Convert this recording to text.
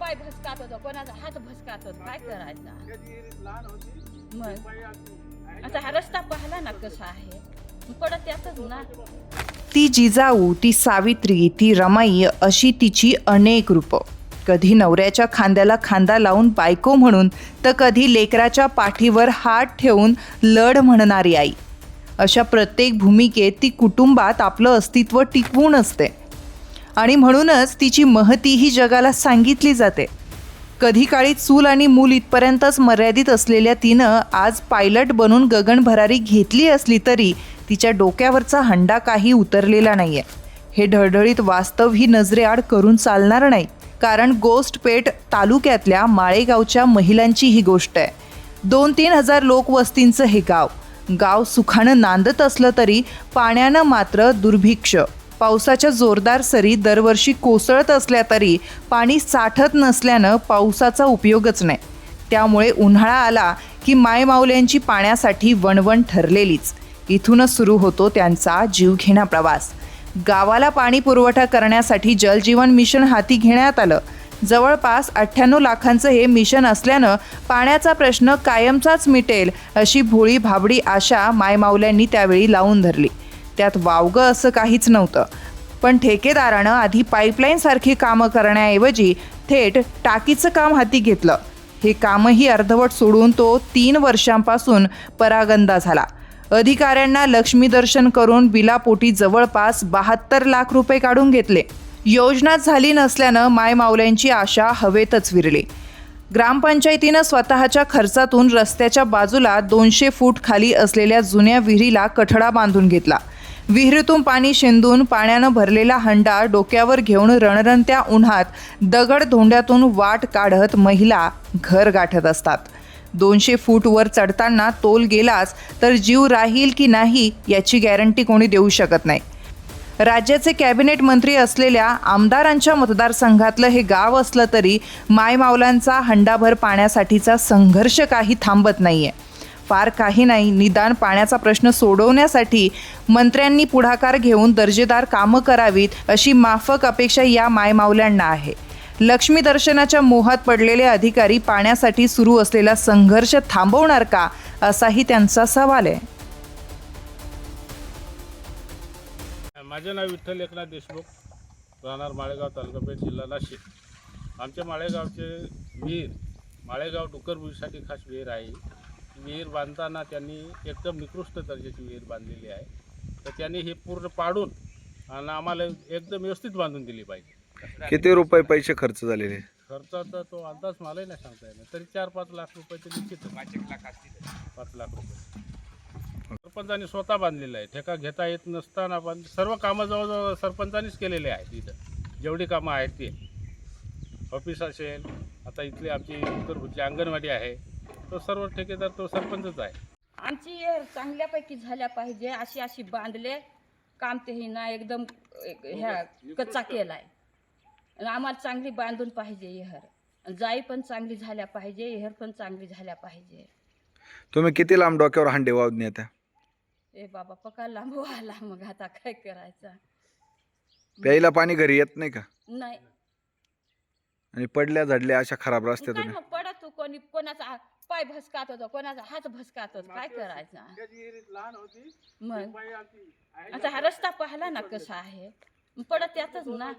पाय भसकात होतं, कोणाचा हात भसकात होत, काय करायचा मग. आता हा रस्ता पाहिला ना कसा आहे, पडत यातच ना. ती जिजाऊ, ती सावित्री, ती रमाई अशी तिची अनेक रूपं. कधी नवऱ्याच्या खांद्याला खांदा लावून बायको म्हणून, तर कधी लेकराच्या पाठीवर हात ठेवून लढ म्हणणारी आई. अशा प्रत्येक भूमिकेत ती कुटुंबात आपलं अस्तित्व टिकवून असते आणि म्हणूनच तिची महतीही जगाला सांगितली जाते. कधी काळी चूल आणि मूल इथपर्यंतच मर्यादित असलेल्या तिनं आज पायलट बनून गगनभरारी घेतली असली तरी तिच्या डोक्यावरचा हंडा काही उतरलेला नाहीये. हे ढळढळीत वास्तव ही नजरेआड करून चालणार नाही, कारण गोष्टपेठ तालुक्यातल्या माळेगावच्या महिलांची ही गोष्ट आहे. 2-3 हजार लोकवस्तींचं हे गाव सुखानं नांदत असलं तरी पाण्यानं मात्र दुर्भिक्ष. पावसाच्या जोरदार सरी दरवर्षी कोसळत असल्या तरी पाणी साठत नसल्यानं पावसाचा उपयोगच नाही. त्यामुळे उन्हाळा आला की मायमाऊल्यांची पाण्यासाठी वणवण ठरलेलीच. इथूनच सुरू होतो त्यांचा जीवघेणा प्रवास. गावाला पाणी पुरवठा करण्यासाठी जलजीवन मिशन हाती घेण्यात आलं. जवळपास 98 लाखांचं हे मिशन असल्यानं पाण्याचा प्रश्न कायमचाच मिटेल अशी भोळी भाबडी आशा मायमाऊल्यांनी त्यावेळी लावून धरली. त्यात वावगं असं काहीच नव्हतं. पण ठेकेदारानं आधी पाईपलाईनसारखी कामं करण्याऐवजी थेट टाकीचं काम हाती घेतलं. हे कामही अर्धवट सोडून तो 3 वर्षांपासून परागंदा झाला. अधिकाऱ्यांना लक्ष्मी दर्शन करून बिलापोटी जवळपास 72 लाख रुपये काढून घेतले. योजनाच झाली नसल्यानं मायमाऊल्यांची आशा हवेतच विरली. ग्रामपंचायतीनं स्वतःच्या खर्चातून रस्त्याच्या बाजूला 200 फूट खाली असलेल्या जुन्या विहिरीला कठडा बांधून घेतला. विहिरीतून पाणी शेंदून पाण्यानं भरलेला हंडा डोक्यावर घेऊन रणरणत्या उन्हात दगड धोंड्यातून वाट काढत महिला घर गाठत असतात. 200 फूट वर चढताना तोल गेलाच तर जीव राहील की नाही याची गॅरंटी कोणी देऊ शकत नाही. राज्याचे कॅबिनेट मंत्री असलेल्या आमदारांच्या मतदारसंघातलं हे गाव असलं तरी मायमाऊलांचा हंडाभर पाण्यासाठीचा संघर्ष काही थांबत नाहीये. फार काही नाही, निदान पाण्याचा प्रश्न सोडवण्यासाठी मंत्र्यांनी पुढाकार घेऊन दर्जेदार कामं करावीत अशी माफक अपेक्षा या मायमाऊल्यांना आहे. लक्ष्मी दर्शनाच्या मोहात पडलेले अधिकारी पाण्यासाठी सुरू असलेला संघर्ष थांबवणार का, असाही त्यांचा सवाल आहे. माझे नाव विठ्ठल एकनाथ देशमुख, राहणार माळेगाव, तालुका पेठ, जिल्हा नाशिक. आमच्या माळेगावचे विहीर, माळेगाव डुकरभुजीसाठी खास विहीर आहे. विहीर बांधताना त्यांनी एकदम निकृष्ट दर्जाची विहीर बांधलेली आहे. तर त्यांनी हे पूर्ण पाडून आणि आम्हाला एकदम व्यवस्थित बांधून दिली पाहिजे. किती रुपये पैसे खर्च झालेले? खर्चाचा तो अंदाज मलाही नाही सांगता येणार, तरी 4-5 लाख रुपये ते निश्चित. 5 लाख रुपये सरपंचांनी स्वतः बांधलेलं आहे. ठेका घेता येत नसताना पण सर्व कामं जवळजवळ सरपंचांनीच केलेले आहेत. इथं जेवढी कामं आहेत ते ऑफिस असेल, आता इथली आमची उत्तरभूतली अंगणवाडी आहे, तो सर्व ठेकेदार तो सरपंचच आहे. आमची चांगल्यापैकी झाल्या पाहिजे अशी बांधले काम तेही ना एकदम ह्या कच्चा केलाय. आम्हाला चांगली बांधून पाहिजे येहर. जाई पण चांगली झाल्या पाहिजे, येहर पण चांगली झाल्या पाहिजे. तुम्ही किती लांब डोक्यावर हांडे वाहून येता? बाबा पका लांब आला, मग आता काय करायचं. प्यायला पाणी घरी येत नाही का? नाही. आणि पडल्या झडल्या अशा खराब काय रस्त्यातून मग पडत कोणाचा पाय भसकात होतं, कोणाचा हात भसकात होत, काय करायचं मग. आता हा रस्ता पाहिला ना कसा आहे, पडत यातच ना.